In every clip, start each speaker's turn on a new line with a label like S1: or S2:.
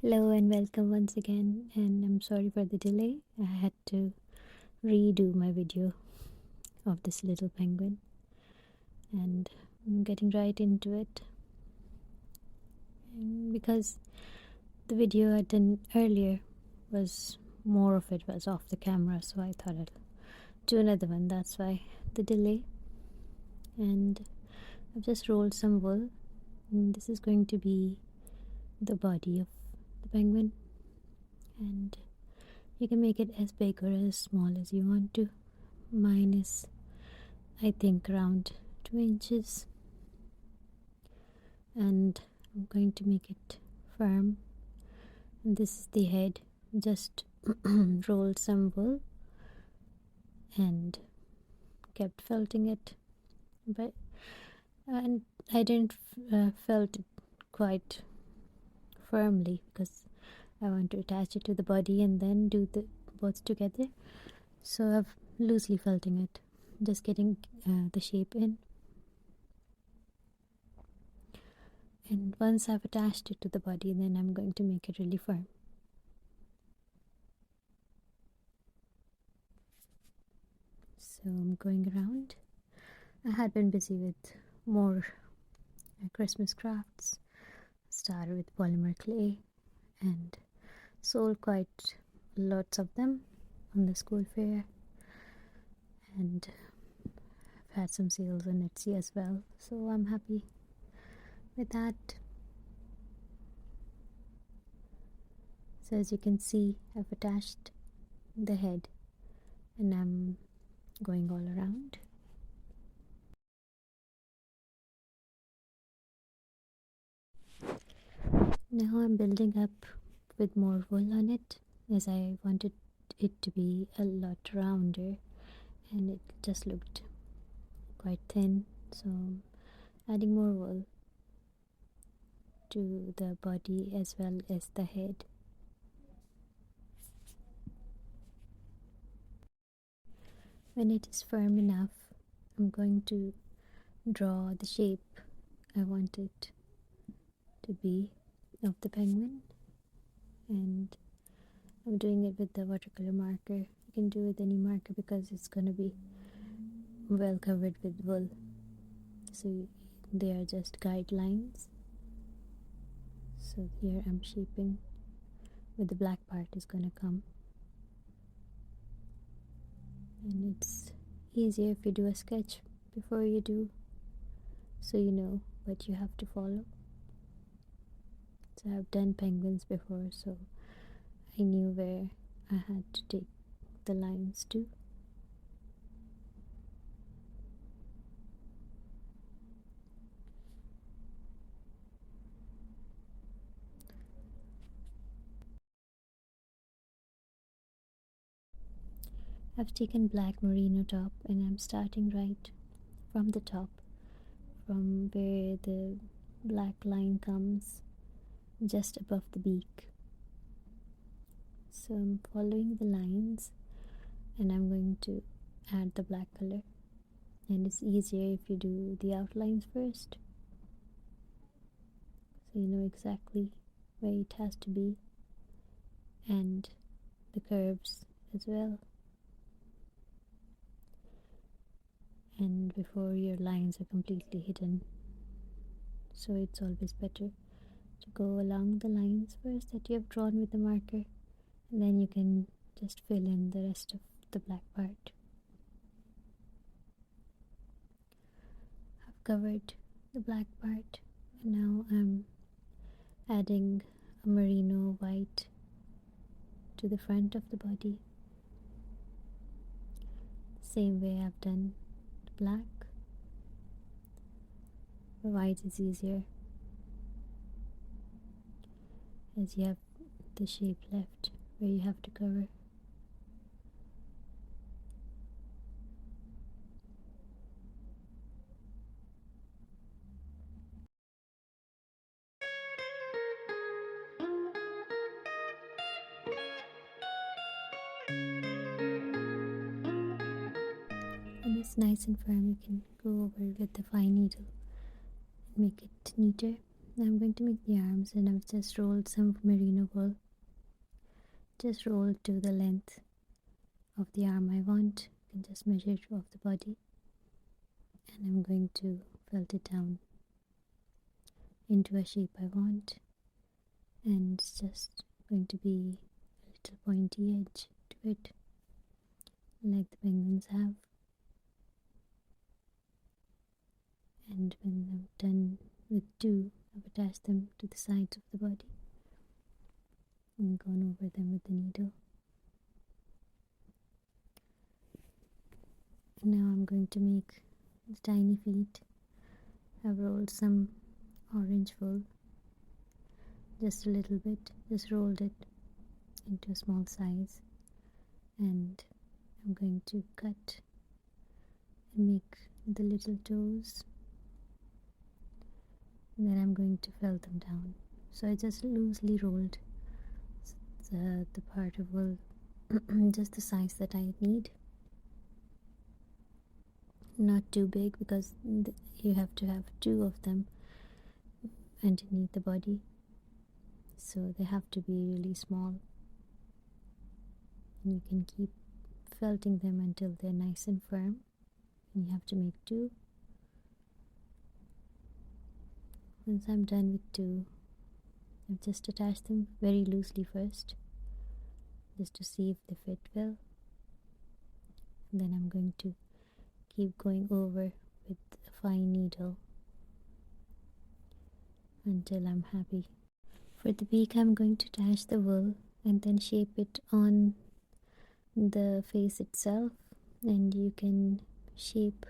S1: Hello and welcome once again, and I'm sorry for the delay. I had to redo my video of this little penguin, and I'm getting right into it. And because the video I'd done earlier was more of it was off the camera, so I thought I'd do another one. That's why the delay. And I've just rolled some wool, and this is going to be the body of the penguin, and you can make it as big or as small as you want to. Mine is, I think, around 2 inches, and I'm going to make it firm. And this is the head. Just rolled some wool and kept felting it, but and I didn't felt it quite firmly because I want to attach it to the body and then do the both together. So I've loosely felting it, just getting the shape in. And once I've attached it to the body, then I'm going to make it really firm. So I'm going around. I had been busy with more Christmas crafts. Started with polymer clay and sold quite lots of them on the school fair, and I've had some sales on Etsy as well, so I'm happy with that. So as you can see, I've attached the head and I'm going all around. Now I'm building up with more wool on it, as I wanted it to be a lot rounder and it just looked quite thin, so adding more wool to the body as well as the head. When it is firm enough, I'm going to draw the shape I want it to be of the penguin, and I'm doing it with the watercolor marker. You can do it with any marker because it's going to be well covered with wool, so they are just guidelines. So here I'm shaping where the black part is going to come, and it's easier if you do a sketch before you do, so you know what you have to follow. So I've done penguins before, so I knew where I had to take the lines to. I've taken black merino top and I'm starting right from the top, from where the black line comes just above the beak. So I'm following the lines and I'm going to add the black color, and it's easier if you do the outlines first, so you know exactly where it has to be, and the curves as well, and before your lines are completely hidden. So it's always better to go along the lines first that you have drawn with the marker, and then you can just fill in the rest of the black part. I've covered the black part, and now I'm adding a merino white to the front of the body, same way I've done the black. The white is easier as you have the shape left where you have to cover. When it's nice and firm, you can go over with the fine needle and make it neater. Now I'm going to make the arms, and I've just rolled some merino wool. Just roll to the length of the arm I want. You can just measure it off the body, and I'm going to felt it down into a shape I want, and it's just going to be a little pointy edge to it, like the penguins have. And when I'm done with two, I've attached them to the sides of the body and gone over them with the needle. Now I'm going to make the tiny feet. I've rolled some orange wool, just a little bit, just rolled it into a small size, and I'm going to cut and make the little toes, and then I'm going to felt them down. So I just loosely rolled the part of wool just the size that I need, not too big, because you have to have two of them underneath the body, so they have to be really small, and you can keep felting them until they're nice and firm, and you have to make two. Once I'm done with two, I've just attached them very loosely first, just to see if they fit well, and then I'm going to keep going over with a fine needle until I'm happy. For the beak, I'm going to attach the wool and then shape it on the face itself, and you can shape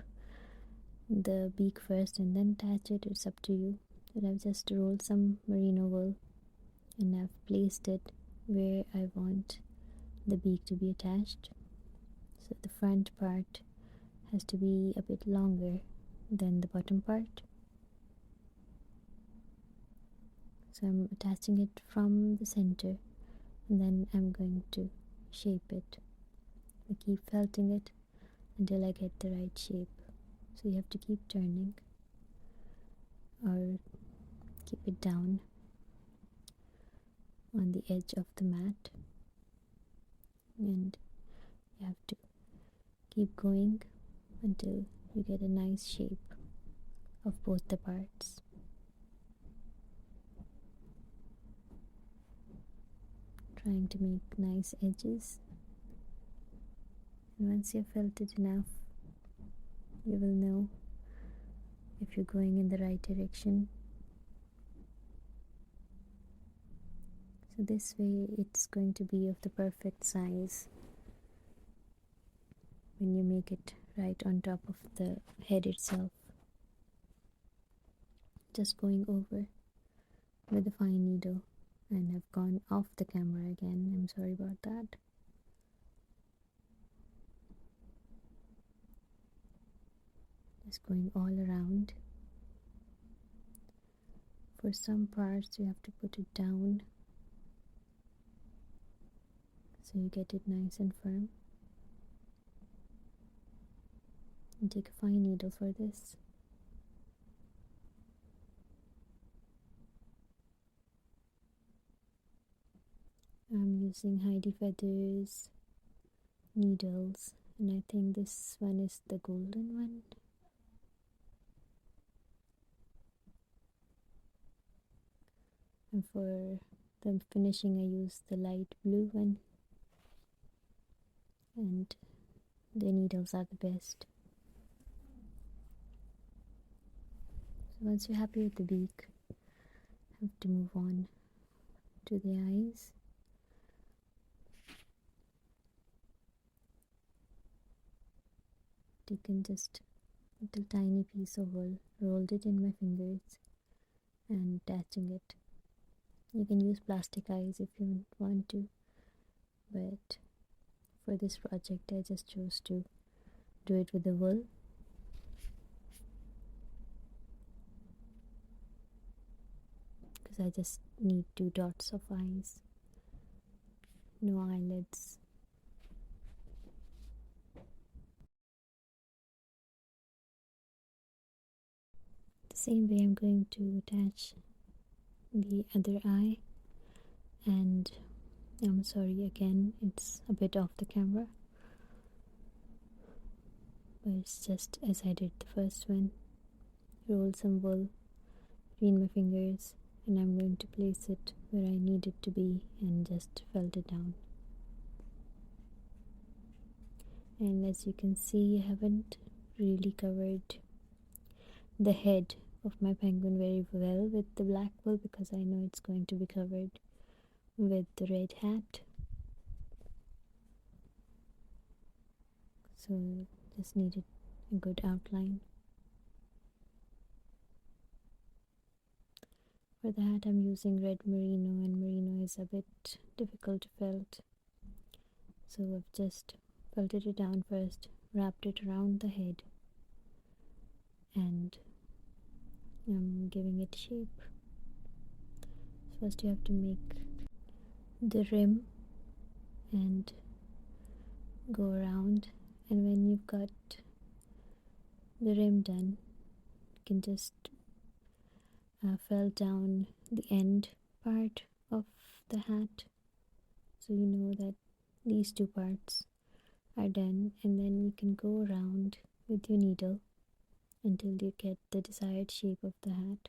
S1: the beak first and then attach it, it's up to you. But I've just rolled some merino wool and I've placed it where I want the beak to be attached. So the front part has to be a bit longer than the bottom part. So I'm attaching it from the center, and then I'm going to shape it. I keep felting it until I get the right shape. So you have to keep turning or keep it down on the edge of the mat, and you have to keep going until you get a nice shape of both the parts. Trying to make nice edges, and once you've felted enough, you will know if you're going in the right direction. So this way it's going to be of the perfect size when you make it right on top of the head itself. Just going over with a fine needle, and I've gone off the camera again, I'm sorry about that. Just going all around. For some parts you have to put it down so you get it nice and firm, and take a fine needle for this. I'm using Heidifeathers needles, and I think this one is the golden one. And for the finishing I use the light blue one, and the needles are the best. So once you're happy with the beak, I have to move on to the eyes. Taken just a little tiny piece of wool, rolled it in my fingers and attaching it. You can use plastic eyes if you want to, but for this project I just chose to do it with the wool. Because I just need 2 dots of eyes, no eyelids. The same way I'm going to attach the other eye. And I'm sorry again, it's a bit off the camera, but it's just as I did the first one. Roll some wool between my fingers, and I'm going to place it where I need it to be and just felt it down. And as you can see, I haven't really covered the head of my penguin very well with the black wool because I know it's going to be covered with the red hat. So just needed a good outline. For the hat I'm using red merino, and merino is a bit difficult to felt. So I've just felted it down first, wrapped it around the head, and I'm giving it shape. First you have to make the rim and go around, and when you've got the rim done, you can just felt down the end part of the hat, so you know that these two parts are done, and then you can go around with your needle until you get the desired shape of the hat.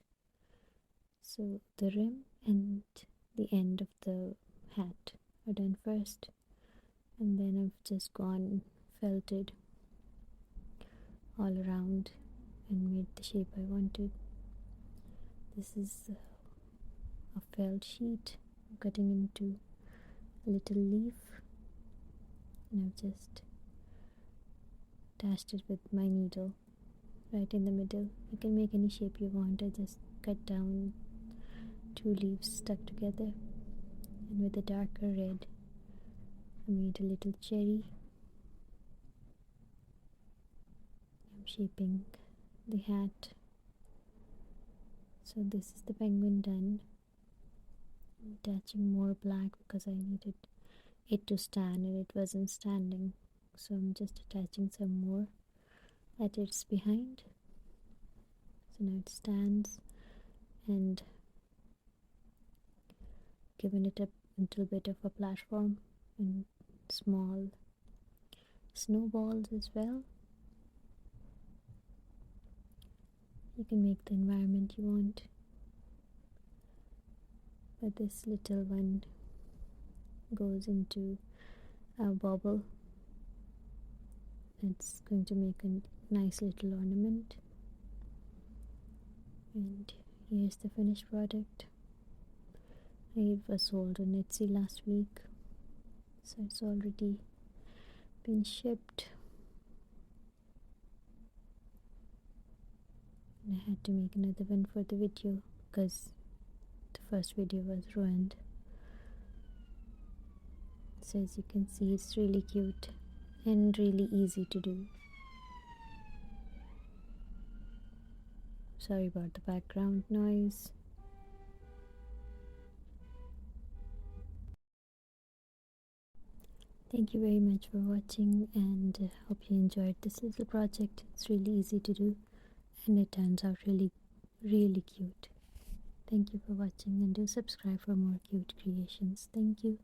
S1: So the rim and the end of the hat are done first, and then I've just gone felted all around and made the shape I wanted. This is a felt sheet I'm cutting into a little leaf, and I've just attached it with my needle right in the middle. You can make any shape you want. I just cut down 2 leaves stuck together, and with a darker red I made a little cherry. I'm shaping the hat. So this is the penguin done. I'm attaching more black because I needed it to stand and it wasn't standing, so I'm just attaching some more at its behind. So now it stands, and given it a little bit of a platform and small snowballs as well. You can make the environment you want, but this little one goes into a bobble. It's going to make a nice little ornament. And here's the finished product. It was sold on Etsy last week, so it's already been shipped. And I had to make another one for the video because the first video was ruined. So as you can see, it's really cute and really easy to do. Sorry about the background noise. Thank you very much for watching, and hope you enjoyed this little project. It's really easy to do and it turns out really cute. Thank you for watching, and do subscribe for more cute creations. Thank you.